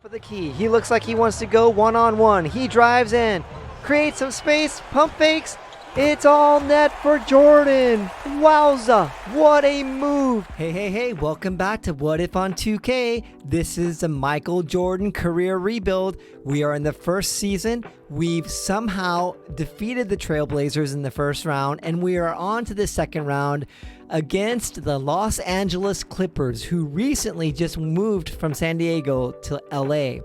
of the key. He looks like he wants to go one-on-one. He drives in, creates some space, pump fakes. It's all net for Jordan. Wowza, what a move. Hey, welcome back to What If on 2K. This is the Michael Jordan career rebuild. We are in the first season. We've somehow defeated the Trailblazers in the first round, and we are on to the second round against the Los Angeles Clippers, who recently just moved from San Diego to LA.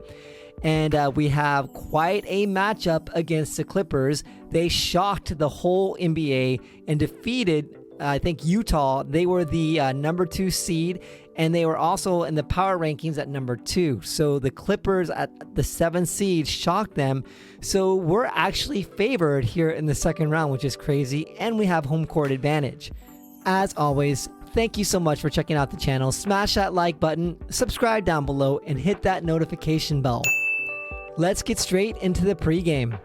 And we have quite a matchup against the Clippers. They shocked the whole NBA and defeated, I think, Utah. They were the number 2 seed, and they were also in the power rankings at number 2. So the Clippers at the 7th seed shocked them. So we're actually favored here in the second round, which is crazy, and we have home court advantage. As always, thank you so much for checking out the channel. Smash that like button, subscribe down below, and hit that notification bell. Let's get straight into the pregame.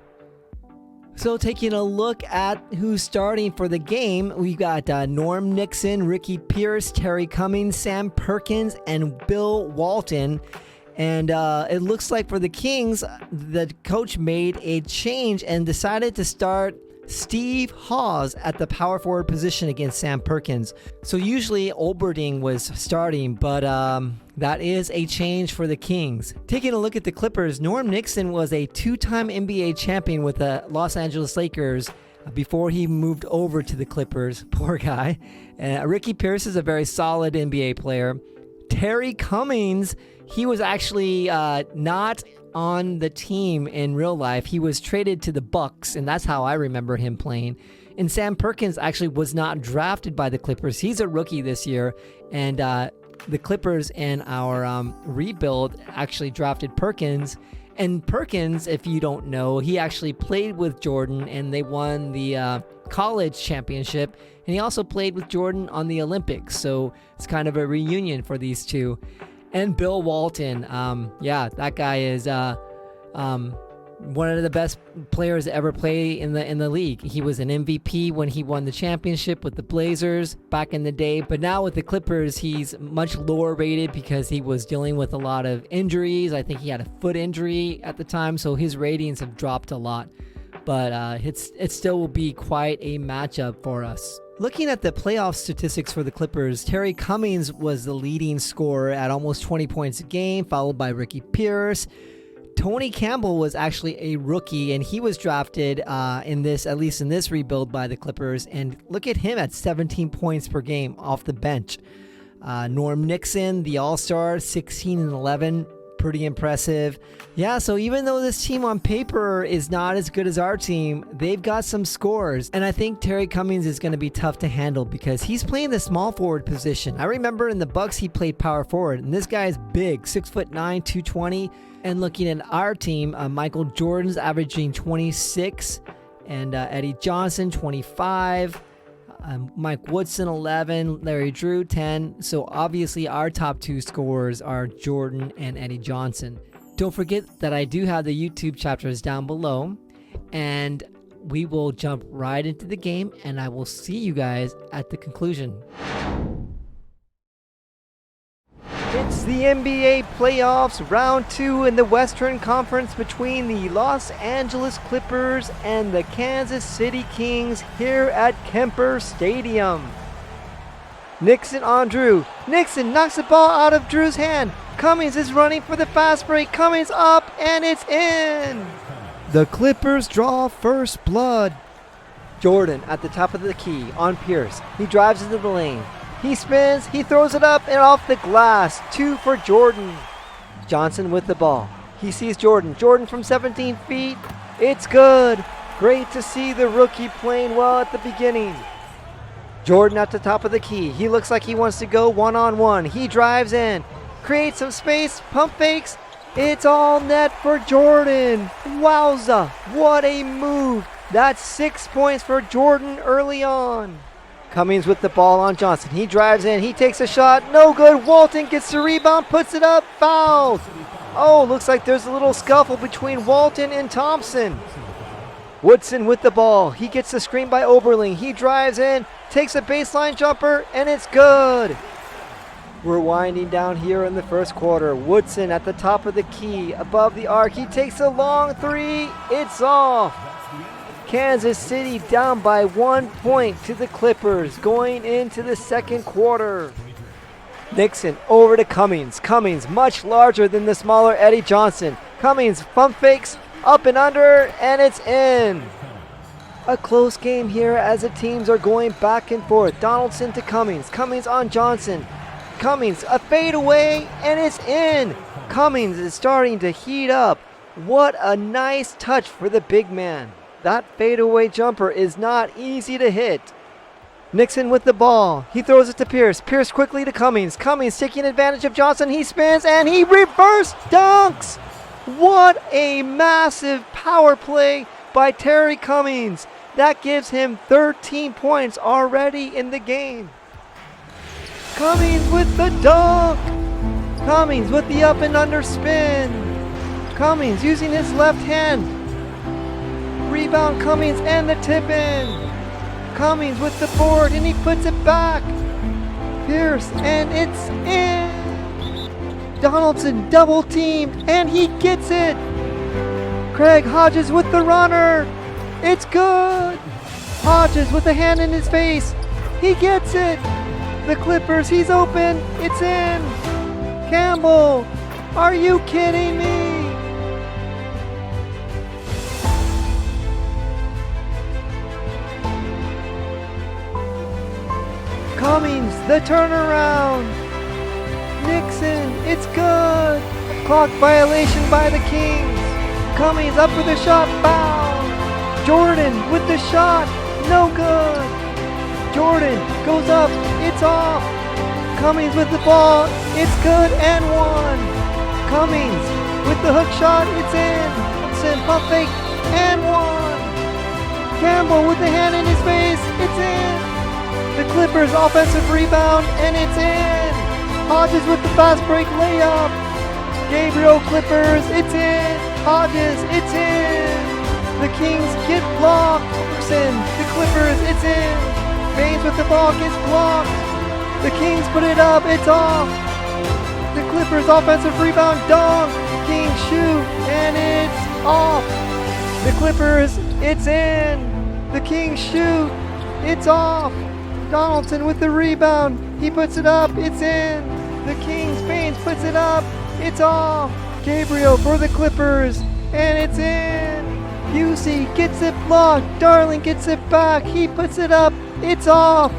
So taking a look at who's starting for the game, we've got Norm Nixon, Ricky Pierce, Terry Cummings, Sam Perkins, and Bill Walton. And it looks like for the Kings, the coach made a change and decided to start Steve Hawes at the power forward position against Sam Perkins. So usually Olberding was starting, but that is a change for the Kings. Taking a look at the Clippers, Norm Nixon was a 2-time NBA champion with the Los Angeles Lakers before he moved over to the Clippers. Poor guy. Ricky Pierce is a very solid NBA player. Terry Cummings, he was actually not on the team in real life. He was traded to the Bucks, and that's how I remember him playing. And Sam Perkins actually was not drafted by the Clippers. He's a rookie this year, and the Clippers in our rebuild actually drafted Perkins. And Perkins, if you don't know, he actually played with Jordan, and they won the college championship, and he also played with Jordan on the Olympics. So it's kind of a reunion for these two. And Bill Walton, that guy is one of the best players to ever play in the league. He was an MVP when he won the championship with the Blazers back in the day, but now with the Clippers, he's much lower rated because he was dealing with a lot of injuries. I think he had a foot injury at the time, so his ratings have dropped a lot. But it still will be quite a matchup for us. Looking at the playoff statistics for the Clippers, Terry Cummings was the leading scorer at almost 20 points a game, followed by Ricky Pierce. Tony Campbell was actually a rookie, and he was drafted at least in this rebuild by the Clippers. And look at him at 17 points per game off the bench. Norm Nixon, the All-Star, 16 and 11. Pretty impressive. Yeah, so even though this team on paper is not as good as our team, they've got some scores. And I think Terry Cummings is going to be tough to handle because he's playing the small forward position. I remember in the Bucks he played power forward, and this guy is big, 6'9", 220. And looking at our team, Michael Jordan's averaging 26, and Eddie Johnson 25. Mike Woodson 11, Larry Drew 10. So obviously our top 2 scorers are Jordan and Eddie Johnson. Don't forget that I do have the YouTube chapters down below, and we will jump right into the game, and I will see you guys at the conclusion. It's the NBA playoffs, round 2 in the Western Conference between the Los Angeles Clippers and the Kansas City Kings here at Kemper Stadium. Nixon on Drew. Nixon knocks the ball out of Drew's hand. Cummings is running for the fast break. Cummings up, and it's in. The Clippers draw first blood. Jordan at the top of the key on Pierce. He drives into the lane. He spins, he throws it up and off the glass. 2 for Jordan. Johnson with the ball. He sees Jordan. Jordan from 17 feet. It's good. Great to see the rookie playing well at the beginning. Jordan at the top of the key. He looks like he wants to go one-on-one. He drives in, creates some space, pump fakes. It's all net for Jordan. Wowza, what a move. That's 6 points for Jordan early on. Cummings with the ball on Johnson. He drives in. He takes a shot. No good. Walton gets the rebound. Puts it up. Foul. Oh, looks like there's a little scuffle between Walton and Thompson. Woodson with the ball. He gets the screen by Oberling. He drives in. Takes a baseline jumper. And it's good. We're winding down here in the first quarter. Woodson at the top of the key, above the arc. He takes a long three. It's off. Kansas City down by 1 point to the Clippers going into the second quarter. Nixon over to Cummings. Cummings much larger than the smaller Eddie Johnson. Cummings pump fakes up and under, and it's in. A close game here as the teams are going back and forth. Donaldson to Cummings. Cummings on Johnson. Cummings a fadeaway, and it's in. Cummings is starting to heat up. What a nice touch for the big man. That fadeaway jumper is not easy to hit. Nixon with the ball. He throws it to Pierce. Pierce quickly to Cummings. Cummings taking advantage of Johnson. He spins and he reverse dunks. What a massive power play by Terry Cummings. That gives him 13 points already in the game. Cummings with the dunk. Cummings with the up and under spin. Cummings using his left hand. Rebound Cummings and the tip in. Cummings with the board and he puts it back. Pierce and it's in. Donaldson double teamed and he gets it. Craig Hodges with the runner. It's good. Hodges with a hand in his face. He gets it. The Clippers, he's open. It's in. Campbell, are you kidding me? Cummings, the turnaround. Nixon, it's good. Clock violation by the Kings. Cummings up with a shot, foul. Jordan with the shot, no good. Jordan goes up, it's off. Cummings with the ball, it's good and one. Cummings with the hook shot, it's in. Thompson pump fake and one. Campbell with the hand in his face, it's in. The Clippers offensive rebound and it's in. Hodges with the fast break layup. Gabriel Clippers, it's in. Hodges, it's in. The Kings get blocked. The Clippers, it's in. Baines with the ball gets blocked. The Kings put it up, it's off. The Clippers offensive rebound dunk. Kings shoot and it's off. The Clippers, it's in. The Kings shoot, it's off. Donaldson with the rebound. He puts it up, it's in. The Kings, Baines puts it up, it's off. Gabriel for the Clippers, and it's in. Busey gets it blocked. Darling gets it back. He puts it up, it's off.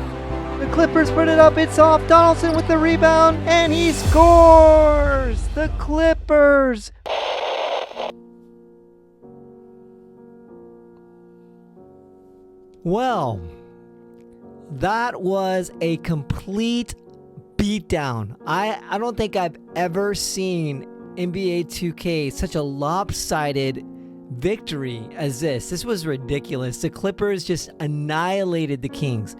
The Clippers put it up, it's off. Donaldson with the rebound, and he scores. The Clippers. Well, that was a complete beatdown. I don't think I've ever seen NBA 2K such a lopsided victory as this. This was ridiculous. The Clippers just annihilated the Kings.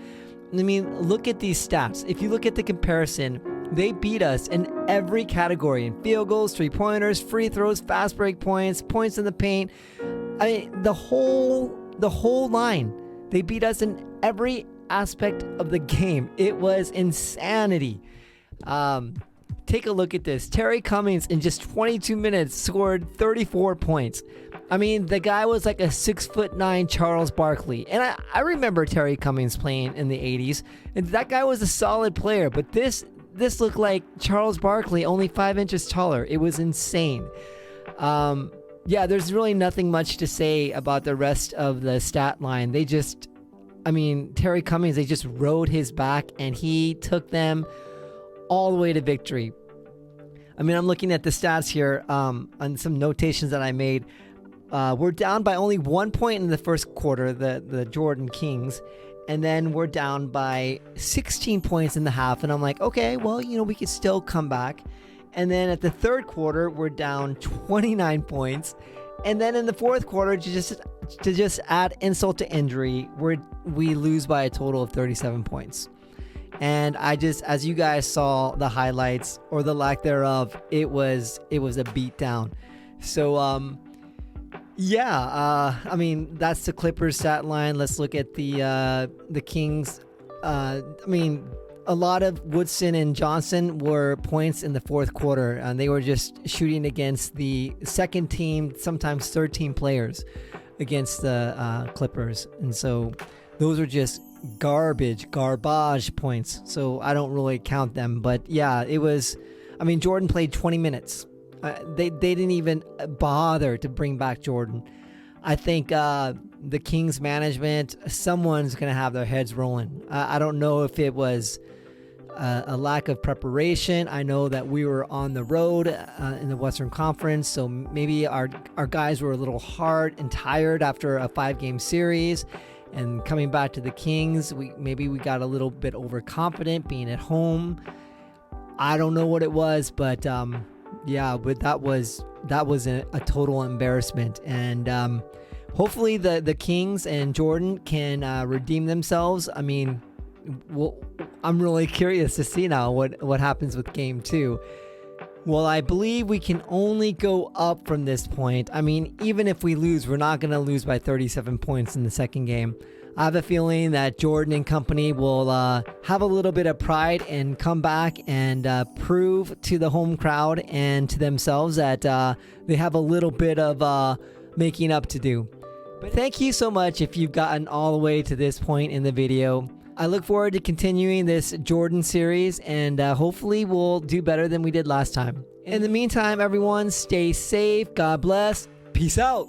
I mean, look at these stats. If you look at the comparison, they beat us in every category. In field goals, three-pointers, free throws, fast break points, points in the paint. I mean, the whole line. They beat us in every aspect of the game. It was insanity. Take a look at this. Terry Cummings in just 22 minutes scored 34 points. I mean, the guy was like a 6'9" Charles Barkley. And I remember Terry Cummings playing in the 80s. And that guy was a solid player. But this looked like Charles Barkley, only 5 inches taller. It was insane. Yeah, there's really nothing much to say about the rest of the stat line. Terry Cummings, they just rode his back and he took them all the way to victory. I mean, I'm looking at the stats here on some notations that I made. We're down by only 1 point in the first quarter, the Jordan Kings, and then we're down by 16 points in the half. And I'm like, okay, well, we could still come back. And then at the third quarter, we're down 29 points. And then in the fourth quarter, to just add insult to injury, we lose by a total of 37 points. And as you guys saw the highlights or the lack thereof, it was a beatdown. So, that's the Clippers stat line. Let's look at the Kings. a lot of Woodson and Johnson were points in the fourth quarter, and they were just shooting against the second team, sometimes third team players against the Clippers. And so those are just garbage points. So I don't really count them. But yeah, it was, I mean, Jordan played 20 minutes. They didn't even bother to bring back Jordan. I think the Kings management, someone's going to have their heads rolling. I don't know if it was a lack of preparation. I know that we were on the road in the Western Conference, so maybe our guys were a little hard and tired after a 5-game series. And coming back to the Kings, maybe we got a little bit overconfident being at home. I don't know what it was, but but that was a total embarrassment. And hopefully the Kings and Jordan can redeem themselves. I mean, I'm really curious to see now what happens with game 2. Well, I believe we can only go up from this point. I mean, even if we lose, we're not going to lose by 37 points in the second game. I have a feeling that Jordan and company will have a little bit of pride and come back and prove to the home crowd and to themselves that they have a little bit of making up to do. But thank you so much if you've gotten all the way to this point in the video. I look forward to continuing this Jordan series, and hopefully we'll do better than we did last time. In the meantime, everyone, stay safe. God bless. Peace out.